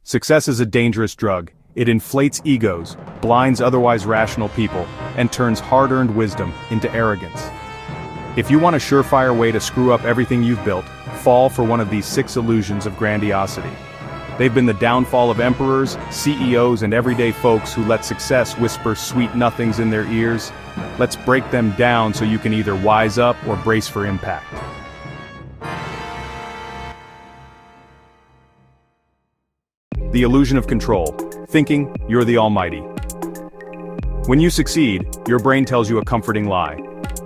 Success is a dangerous drug. It inflates egos, blinds otherwise rational people, and turns hard-earned wisdom into arrogance. If you want a surefire way to screw up everything you've built, fall for one of these 6 illusions of grandiosity. They've been the downfall of emperors, CEOs, and everyday folks who let success whisper sweet nothings in their ears. Let's break them down so you can either wise up or brace for impact. The illusion of control, thinking you're the almighty. When you succeed, your brain tells you a comforting lie.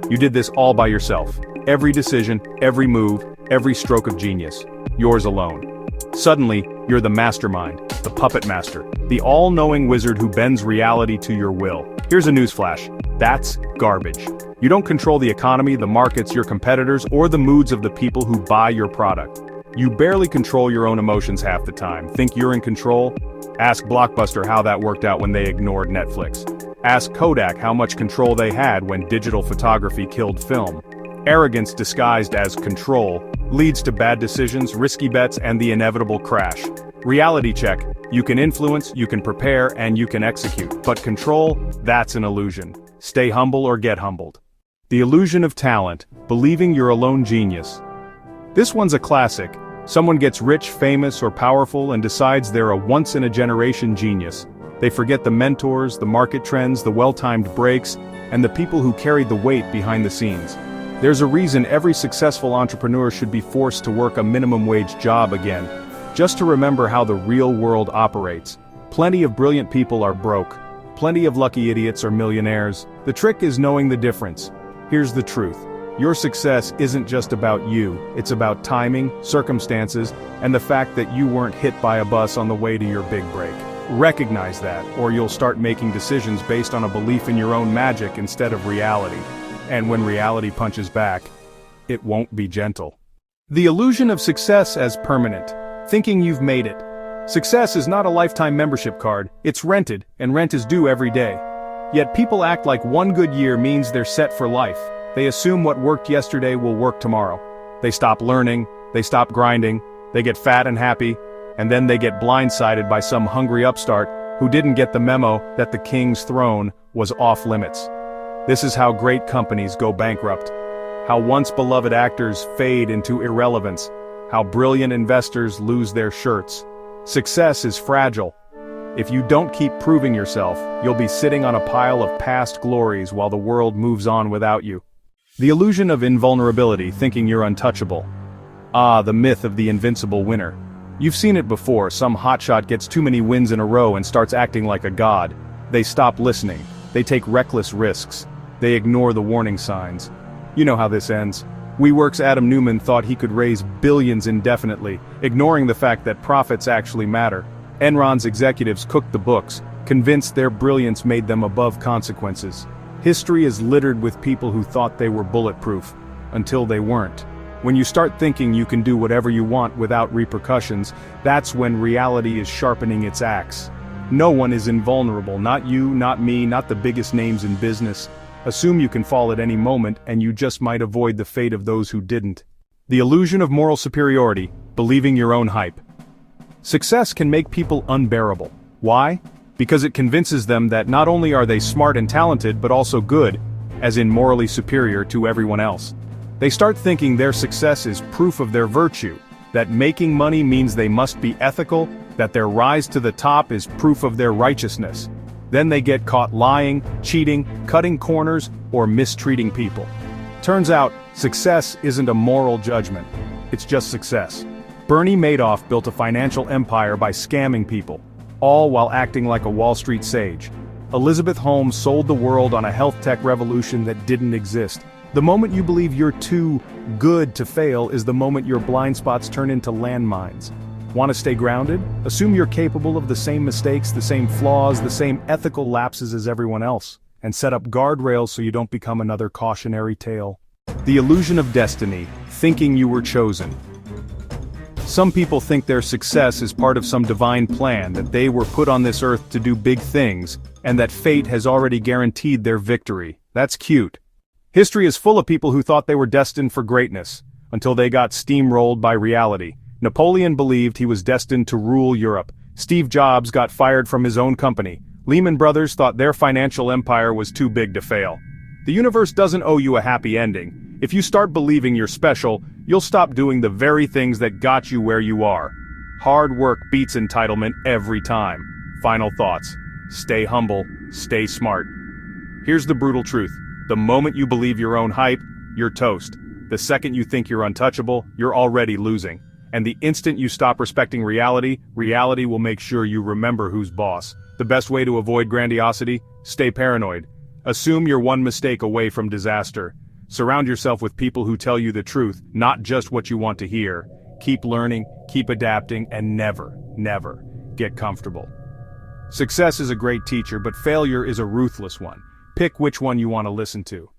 You did this all by yourself. Every decision, every move, every stroke of genius. Yours alone. Suddenly, you're the mastermind, the puppet master, the all-knowing wizard who bends reality to your will. Here's a newsflash. That's garbage. You don't control the economy, the markets, your competitors, or the moods of the people who buy your product. You barely control your own emotions half the time. Think you're in control? Ask Blockbuster how that worked out when they ignored Netflix. Ask Kodak how much control they had when digital photography killed film. Arrogance disguised as control leads to bad decisions, risky bets, and the inevitable crash. Reality check: you can influence, you can prepare, and you can execute. But control? That's an illusion. Stay humble or get humbled. The illusion of talent, believing you're a lone genius. This one's a classic. Someone gets rich, famous, or powerful and decides they're a once-in-a-generation genius. They forget the mentors, the market trends, the well-timed breaks, and the people who carried the weight behind the scenes. There's a reason every successful entrepreneur should be forced to work a minimum wage job again, just to remember how the real world operates. Plenty of brilliant people are broke. Plenty of lucky idiots are millionaires. The trick is knowing the difference. Here's the truth. Your success isn't just about you, it's about timing, circumstances, and the fact that you weren't hit by a bus on the way to your big break. Recognize that, or you'll start making decisions based on a belief in your own magic instead of reality. And when reality punches back, it won't be gentle. The illusion of success as permanent, thinking you've made it. Success is not a lifetime membership card, it's rented, and rent is due every day. Yet people act like one good year means they're set for life. They assume what worked yesterday will work tomorrow. They stop learning, they stop grinding, they get fat and happy, and then they get blindsided by some hungry upstart who didn't get the memo that the king's throne was off limits. This is how great companies go bankrupt. How once beloved actors fade into irrelevance. How brilliant investors lose their shirts. Success is fragile. If you don't keep proving yourself, you'll be sitting on a pile of past glories while the world moves on without you. The illusion of invulnerability, thinking you're untouchable. Ah, the myth of the invincible winner. You've seen it before. Some hotshot gets too many wins in a row and starts acting like a god. They stop listening. They take reckless risks. They ignore the warning signs. You know how this ends. WeWork's Adam Neumann thought he could raise billions indefinitely, ignoring the fact that profits actually matter. Enron's executives cooked the books, convinced their brilliance made them above consequences. History is littered with people who thought they were bulletproof, until they weren't. When you start thinking you can do whatever you want without repercussions, that's when reality is sharpening its axe. No one is invulnerable, not you, not me, not the biggest names in business. Assume you can fall at any moment and you just might avoid the fate of those who didn't. The illusion of moral superiority, believing your own hype. Success can make people unbearable. Why? Because it convinces them that not only are they smart and talented but also good, as in morally superior to everyone else. They start thinking their success is proof of their virtue, that making money means they must be ethical, that their rise to the top is proof of their righteousness. Then they get caught lying, cheating, cutting corners, or mistreating people. Turns out, success isn't a moral judgment. It's just success. Bernie Madoff built a financial empire by scamming people, all while acting like a Wall Street sage. Elizabeth Holmes sold the world on a health tech revolution that didn't exist. The moment you believe you're too good to fail is the moment your blind spots turn into landmines. Want to stay grounded? Assume you're capable of the same mistakes, the same flaws, the same ethical lapses as everyone else, and set up guardrails so you don't become another cautionary tale. The illusion of destiny, thinking you were chosen. Some people think their success is part of some divine plan, that they were put on this earth to do big things, and that fate has already guaranteed their victory. That's cute. History is full of people who thought they were destined for greatness, until they got steamrolled by reality. Napoleon believed he was destined to rule Europe. Steve Jobs got fired from his own company. Lehman Brothers thought their financial empire was too big to fail. The universe doesn't owe you a happy ending. If you start believing you're special, you'll stop doing the very things that got you where you are. Hard work beats entitlement every time. Final thoughts. Stay humble, stay smart. Here's the brutal truth. The moment you believe your own hype, you're toast. The second you think you're untouchable, you're already losing. And the instant you stop respecting reality, reality will make sure you remember who's boss. The best way to avoid grandiosity? Stay paranoid. Assume you're one mistake away from disaster. Surround yourself with people who tell you the truth, not just what you want to hear. Keep learning, keep adapting, and never, never get comfortable. Success is a great teacher, but failure is a ruthless one. Pick which one you want to listen to.